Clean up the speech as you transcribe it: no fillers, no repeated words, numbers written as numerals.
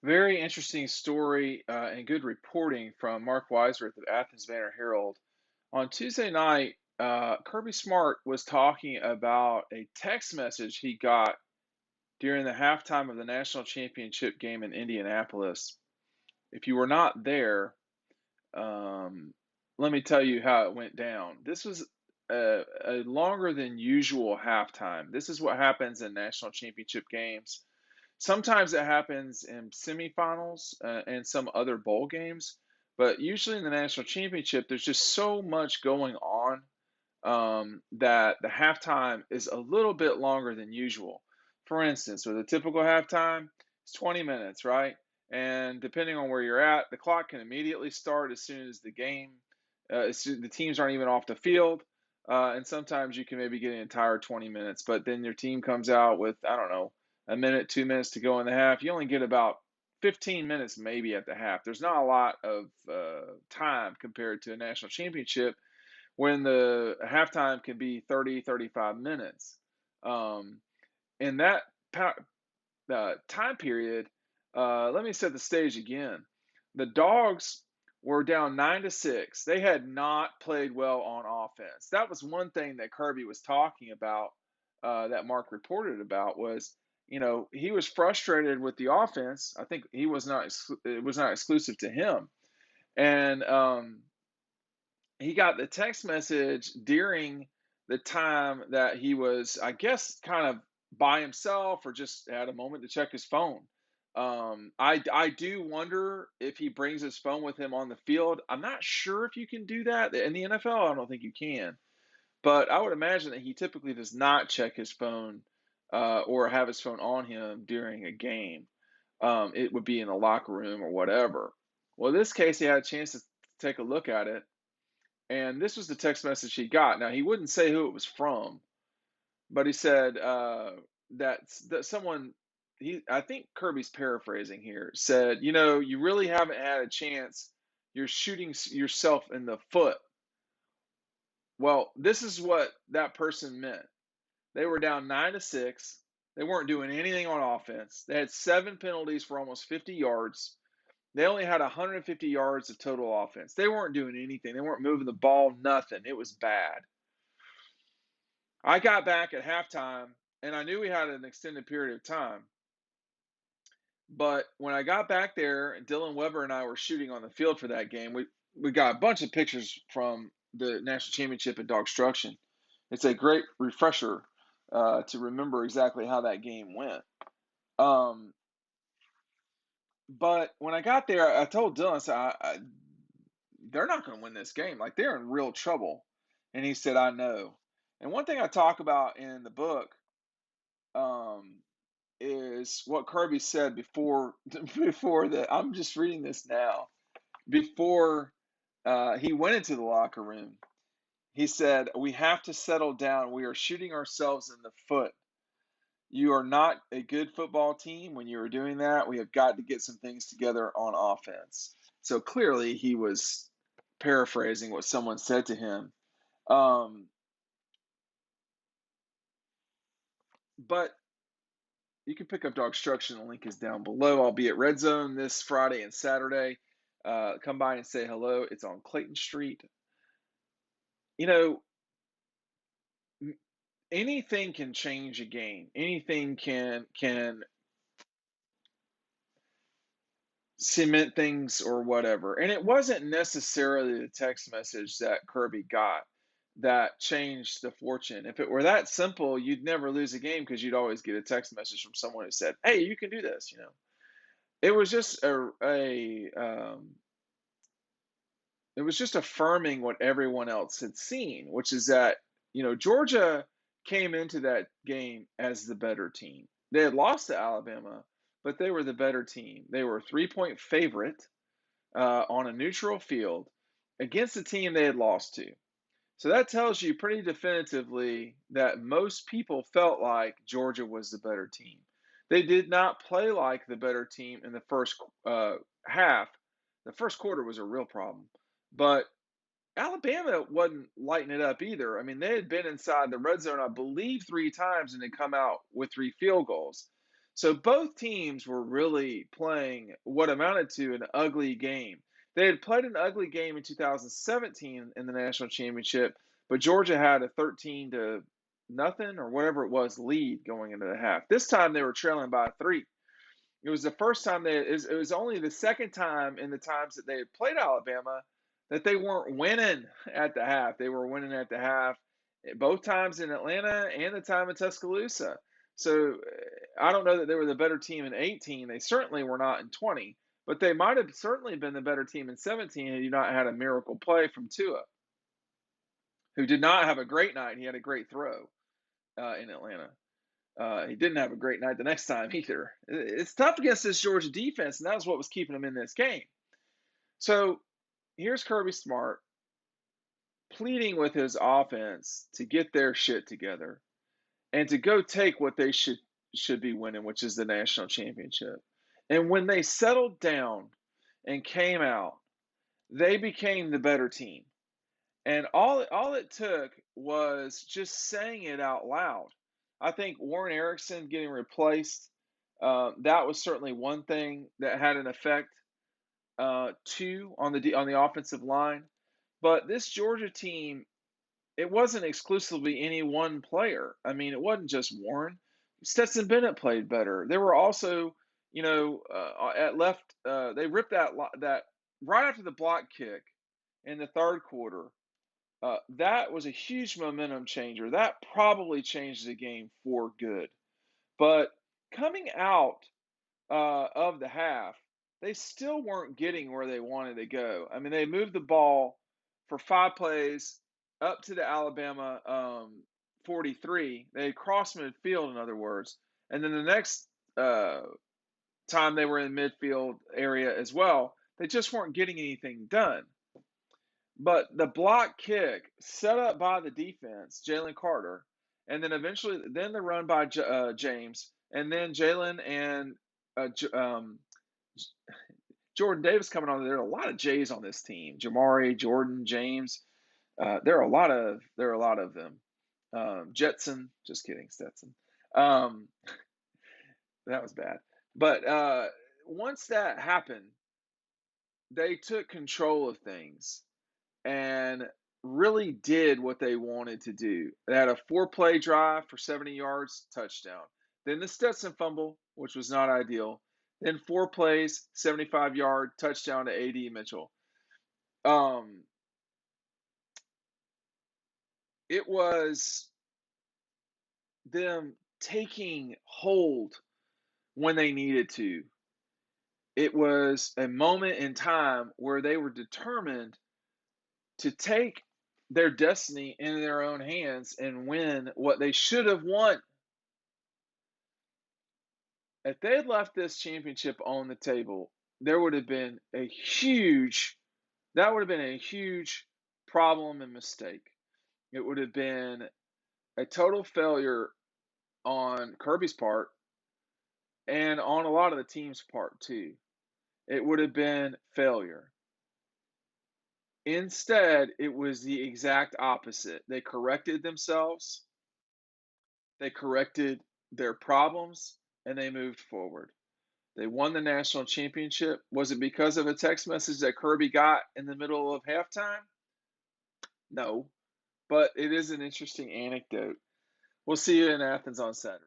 Very interesting story and good reporting from Mark Weiser at the Athens Banner Herald. On Tuesday night, Kirby Smart was talking about a text message he got during the halftime of the national championship game in Indianapolis. If you were not there, um, let me tell you how it went down. This was a longer than usual halftime. This is what happens in national championship games. Sometimes it happens in semifinals and some other bowl games, but usually in the national championship, there's just so much going on that the halftime is a little bit longer than usual. For instance, with a typical halftime, it's 20 minutes, right? And depending on where you're at, the clock can immediately start as soon as the teams aren't even off the field. And sometimes you can maybe get an entire 20 minutes, but then your team comes out with, I don't know, a minute, 2 minutes to go in the half. You only get about 15 minutes maybe at the half. There's not a lot of time compared to a national championship when the halftime can be 30, 35 minutes. Um, in that time period, let me set the stage again. The Dogs were down 9-6. They had not played well on offense. That was one thing that Kirby was talking about. That Mark reported about was, he was frustrated with the offense. I think he was not. It was not exclusive to him, and he got the text message during the time that he was, I guess, kind of by himself or just had a moment to check his phone. I do wonder if he brings his phone with him on the field. I'm not sure if you can do that in the NFL. I don't think you can, but I would imagine that he typically does not check his phone or have his phone on him during a game. It would be in the locker room or whatever. Well, in this case, he had a chance to take a look at it, and this was the text message he got. Now, he wouldn't say who it was from, but he said that someone, I think Kirby's paraphrasing here, said, you really haven't had a chance. You're shooting yourself in the foot. Well, this is what that person meant. They were down 9-6. They weren't doing anything on offense. They had 7 penalties for almost 50 yards. They only had 150 yards of total offense. They weren't doing anything. They weren't moving the ball, nothing. It was bad. I got back at halftime, and I knew we had an extended period of time. But when I got back there, and Dylan Weber and I were shooting on the field for that game, we got a bunch of pictures from the national championship at DAWGSTRUCTION. It's a great refresher to remember exactly how that game went. Um, but when I got there, I told Dylan, I said, they're not going to win this game. Like, they're in real trouble. And he said, I know. And one thing I talk about in the book um, is what Kirby said before before the. I'm just reading this now. Before he went into the locker room, he said, "We have to settle down. We are shooting ourselves in the foot. You are not a good football team when you are doing that. We have got to get some things together on offense." So clearly, he was paraphrasing what someone said to him. Um, but you can pick up DAWGSTRUCTION. The link is down below. I'll be at Red Zone this Friday and Saturday. Come by and say hello. It's on Clayton Street. You know, anything can change a game. Anything can cement things or whatever. And it wasn't necessarily the text message that Kirby got that changed the fortune. If it were that simple, you'd never lose a game because you'd always get a text message from someone who said, "Hey, you can do this." It was just it was just affirming what everyone else had seen, which is that, Georgia came into that game as the better team. They had lost to Alabama, but they were the better team. They were a 3-point favorite on a neutral field against the team they had lost to. So that tells you pretty definitively that most people felt like Georgia was the better team. They did not play like the better team in the first half. The first quarter was a real problem. But Alabama wasn't lighting it up either. I mean, they had been inside the red zone, I believe, 3 times and had come out with 3 field goals. So both teams were really playing what amounted to an ugly game. They had played an ugly game in 2017 in the national championship, but Georgia had a 13 to nothing or whatever it was lead going into the half. This time they were trailing by 3. It was the first time it was only the second time in the times that they had played Alabama that they weren't winning at the half. They were winning at the half both times in Atlanta and the time in Tuscaloosa. So I don't know that they were the better team in 18. They certainly were not in 20, but they might have certainly been the better team in 17 had you not had a miracle play from Tua, who did not have a great night. He had a great throw in Atlanta. He didn't have a great night the next time either. It's tough against this Georgia defense, and that was what was keeping them in this game. So here's Kirby Smart pleading with his offense to get their shit together and to go take what they should be winning, which is the national championship. And when they settled down and came out, they became the better team. And all it took was just saying it out loud. I think Warren Erickson getting replaced, that was certainly one thing that had an effect too on the offensive line. But this Georgia team, it wasn't exclusively any one player. I mean, it wasn't just Warren. Stetson Bennett played better. There were also, at left, they ripped that right after the block kick in the third quarter. That was a huge momentum changer. That probably changed the game for good. But coming out of the half, they still weren't getting where they wanted to go. I mean, they moved the ball for 5 plays up to the Alabama 43. They had crossed midfield, in other words. And then the next time they were in the midfield area as well, they just weren't getting anything done. But the block kick set up by the defense, Jalen Carter, and then eventually then the run by James, and then Jalen and Jordan Davis coming on. There are a lot of J's on this team. Jamari, Jordan, James. There are a lot of them. Jetson, just kidding, Stetson. That was bad. But once that happened, they took control of things and really did what they wanted to do. They had a 4-play drive for 70 yards, touchdown. Then the Stetson fumble, which was not ideal. Then 4 plays, 75-yard touchdown to A.D. Mitchell. It was them taking hold when they needed to. It was a moment in time where they were determined to take their destiny in their own hands and win what they should have won. If they had left this championship on the table, there would have been a huge problem and mistake. It would have been a total failure on Kirby's part and on a lot of the team's part too. It would have been failure. Instead, it was the exact opposite. They corrected themselves, they corrected their problems, and they moved forward. They won the national championship. Was it because of a text message that Kirby got in the middle of halftime? No, but it is an interesting anecdote. We'll see you in Athens on Saturday.